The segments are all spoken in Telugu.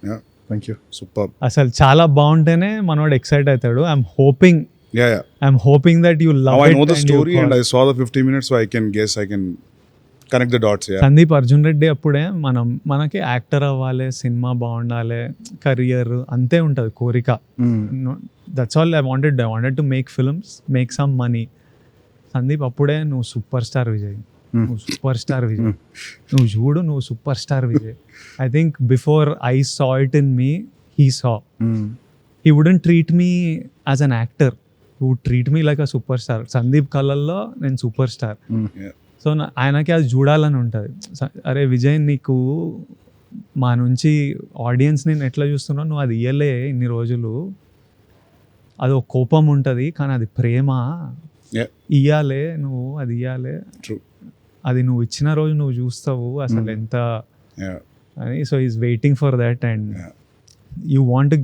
Thank you, super. అసలు చాలా బాగుంటేనే మనోడు ఎక్సైట్ అవుతాడు. I'm hoping that you love Now I it. know the story and I saw the 50 minutes, so I can connect the dots. Sandeep Arjun Reddy అప్పుడే మనకి యాక్టర్ అవ్వాలి, సినిమా బాగుండాలి, కెరియర్ అంతే ఉంటుంది కోరిక. That's all I wanted to make films, make some money. Sandeep అప్పుడే నువ్వు సూపర్ స్టార్ విజయ్, నువ్వు సూపర్ స్టార్ విజయ్, నువ్వు చూడు, నువ్వు super star Vijay. I think before I saw it in me, he saw. He wouldn't treat me as an actor, he would treat me like a super star. Sandeep కళ్ళల్లో నేను సూపర్ స్టార్. సో ఆయనకి అది చూడాలని ఉంటుంది. అరే విజయ్, నీకు మా నుంచి ఆడియన్స్ నేను ఎట్లా చూస్తున్నావు, నువ్వు అది ఇయ్యలే ఇన్ని రోజులు. అది ఒక కోపం ఉంటుంది, కానీ అది ప్రేమ. ఇయ్యాలే, నువ్వు అది ఇయ్యాలే. అది నువ్వు ఇచ్చిన రోజు నువ్వు చూస్తావు అసలు ఎంత అని. So is waiting for that. And you want to,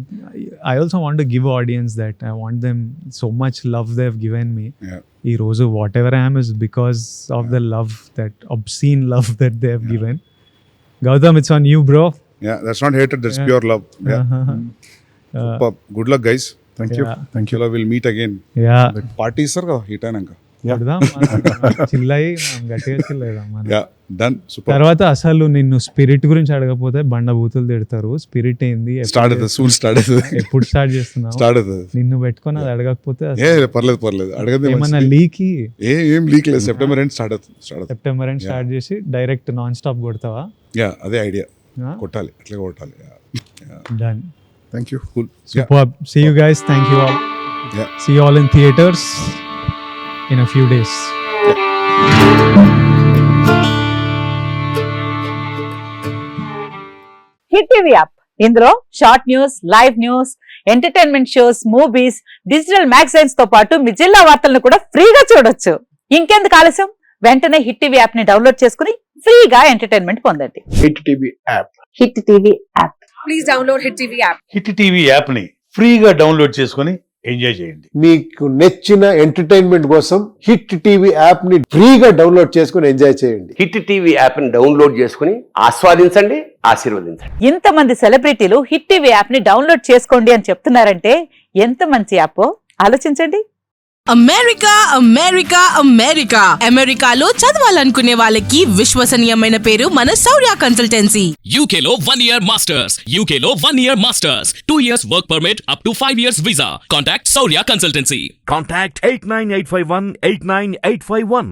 I also want to give audience that. I want them so much love they have given me. Ee roju whatever I am is because of the love, that obscene love that they have given. Gautam, it's on you, bro. Yeah, that's not hatred, that's pure love. Super. Good luck, guys. Thank you. We'll meet again. Yeah, Party sir ka hit ainanka. చిల్లయి గట్టిగా చిల్లయిదాం. Done. Super. తర్వాత అసలు నిన్ను స్పిరిట్ గురించి అడగకపోతే బండ బూతులు తిడతారు. స్పిరిట్ ఏంది, ఎప్పుడు స్టార్ట్ చేస్తున్నావు? నిన్ను పెట్టుకొని అది అడగకపోతే పర్లేదు ఏమన్నా లీకి ఏం లీక్ లేదు. సెప్టెంబర్ ఎండ్ స్టార్ట్ చేసి డైరెక్ట్ నాన్ స్టాప్ కొడతావా? అదే ఐడియా, కొట్టాలి, అట్లా కొట్టాలి. Done. Thank you. Cool. Superb. See you guys. Thank you all. See you all in theaters in a few days. Hit TV app, ఇందులో short news, live news, entertainment shows, movies, digital magazines తో పాటు మీ జిల్లా వార్తలను కూడా ఫ్రీగా చూడొచ్చు. ఇంకెందుకు ఆలస్యం, వెంటనే హిట్ టీవీ యాప్ ని డౌన్లోడ్ చేసుకుని ఫ్రీగా ఎంటర్టైన్మెంట్ పొందండి. Hit TV app, hit TV app. Please download hit TV app. Hit TV app ని ఫ్రీగా డౌన్లోడ్ చేసుకుని ఎంజాయ్ చేయండి. మీకు నచ్చిన ఎంటర్టైన్మెంట్ కోసం హిట్ టీవీ యాప్ ని ఫ్రీగా డౌన్లోడ్ చేసుకుని ఎంజాయ్ చేయండి. హిట్ టీవీ యాప్ ని డౌన్లోడ్ చేసుకుని ఆస్వాదించండి, ఆశీర్వదించండి. ఇంతమంది సెలబ్రిటీలు హిట్ టీవీ యాప్ ని డౌన్లోడ్ చేసుకోండి అని చెప్తున్నారంటే ఎంత మంచి యాప్ ఆలోచించండి. అమెరికా అమెరికా అమెరికా అమెరికాలో చదవాలనుకునే వాళ్ళకి విశ్వసనీయమైన పేరు మన శౌర్య కన్సల్టెన్సీ. UK లో 1 year masters, UK లో 1 year masters, 2 years work permit up to 5 years visa. Contact Saurya Consultancy. Contact 89851 89851.